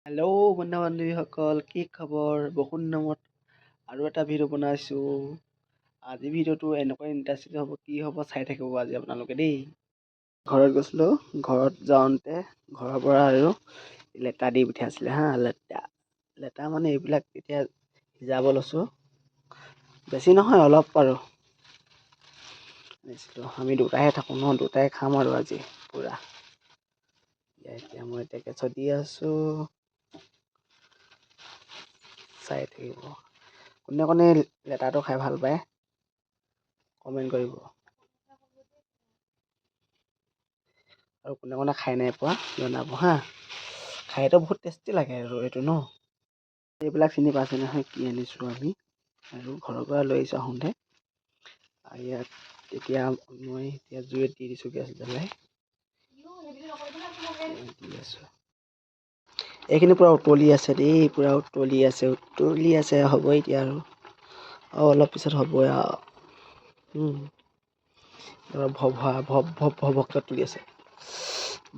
Hello' বন্ধু বান্ধৱীসকল, কি খবৰ? বহুত নামত আৰু এটা ভিডিঅ' বনাইছোঁ। আজি ভিডিঅ'টো এনেকুৱা ইণ্টাৰেষ্টিং হ'ব, কি হ'ব চাই থাকিব আজি আপোনালোকে দেই। ঘৰত গৈছিলোঁ, ঘৰত যাওঁতে ঘৰৰ পৰা আৰু লেটা দি পঠিয়াইছিলে হা। লেটা মানে এইবিলাক এতিয়া সিজাব লৈছোঁ। বেছি নহয়, অলপ আৰু আনিছিলোঁ। আমি দুটাহে থাকোঁ ন, দুটাই খাম আৰু আজি পূৰা। এতিয়া মই গেছত দি আছোঁ, চাই থাকিব। কোনে কোনে লেটাটো খাই ভাল পায় কমেণ্ট কৰিব, আৰু কোনে কোনে খাই নাই পোৱা জনাব হা। খাইতো বহুত টেষ্টি লাগে আৰু এইটো ন। এইবিলাক চিনি পাইছে নহয়, কি আনিছোঁ আমি আৰু ঘৰৰ পৰা লৈ আহিছোঁ আহোঁতে। ইয়াত এতিয়া মই জুইত দি দিছোঁ, গেছ জ্বলাই দি আছোঁ। এইখিনি পূৰা উতলি আছে দেই, পূৰা উতলি আছে হ'ব এতিয়া আৰু অলপ পিছত হ'বই আৰু ভকভককৈ তুলি আছে,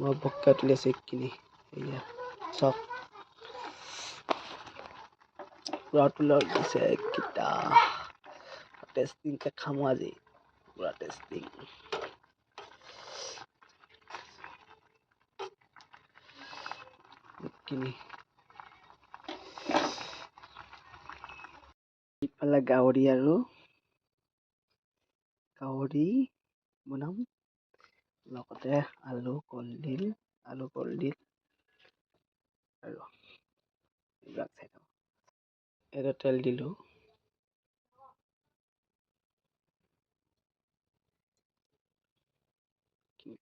ভকভককৈ তুলি আছে এইখিনি। এয়া চব পূৰা তুলি দিছে এইকেইটা। টেষ্টিংকৈ খামো আজি, পূৰা টেষ্টিং। ইফালে গাহৰি বনাম, লগতে আলু কলডিল আৰু এইবিলাক চাই থাকক। এটা তেল দিলোঁ,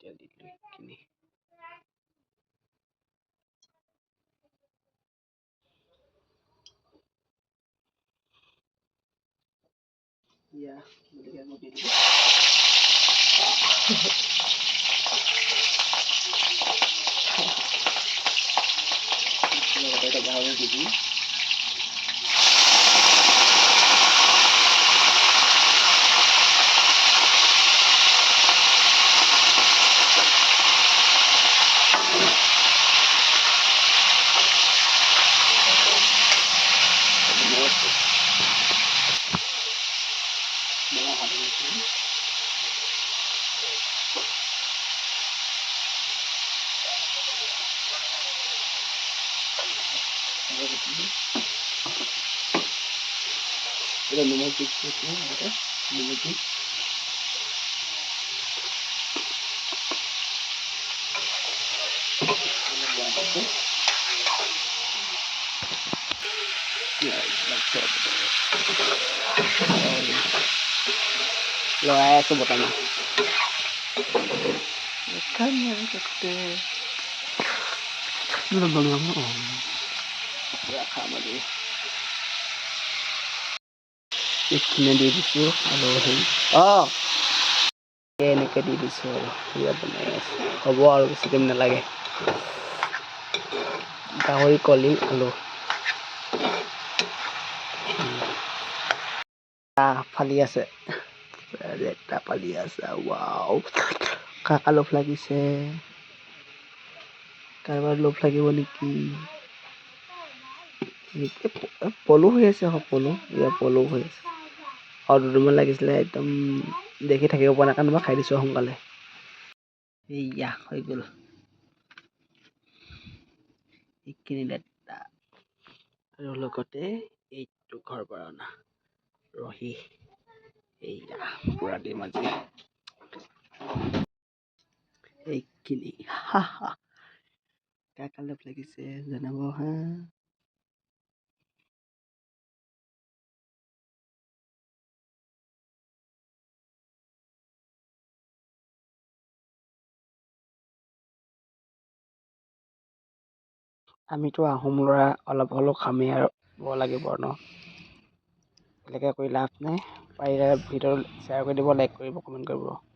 তেল দি দিলোঁ এইখিনি। গাহৰি দি দিম। Kita nomor tiga tu ada nomor tiga. Ya, macam tu. Lo tu bukan. Bukan yang kete. Belum belum. Ya, kamu dia. এইখিনি দি দিছোঁ আলহী। এনেকৈ দি দিছোঁ আৰু পুৰা বনাই আছোঁ। হ'ব আৰু বেছি টাইম নালাগে। গাহৰি কলডিল আলু ফালি আছে, লেটা ফালি আছে। ৱাও, কাকা লোভ লাগিছে, কাৰোবাৰ লোভ লাগিব নেকি? পলু হৈ আছে, পলু হৈ আছে। আৰু দুটামান লাগিছিলে, একদম দেখি থাকিব পৰা নাই কাৰণে মই খাই দিছোঁ সোনকালে। এইয়া হৈ গ'ল এইখিনি লেটা, আৰু লগতে এইটো ঘৰৰ পৰা অনা ৰহি। এইয়া পূৰা দিম আজি এইখিনি। কাকা লোভ লাগিছে জনাব হা। আমিতো আহোম ল'ৰা, অলপ হ'লেও খামেই আৰু লাগিব ন। এনেকৈ কৰি লাভ নাই। পাৰিলে ভিডিঅ'টো শ্বেয়াৰ কৰি দিব, লাইক কৰিব, কমেণ্ট কৰিব।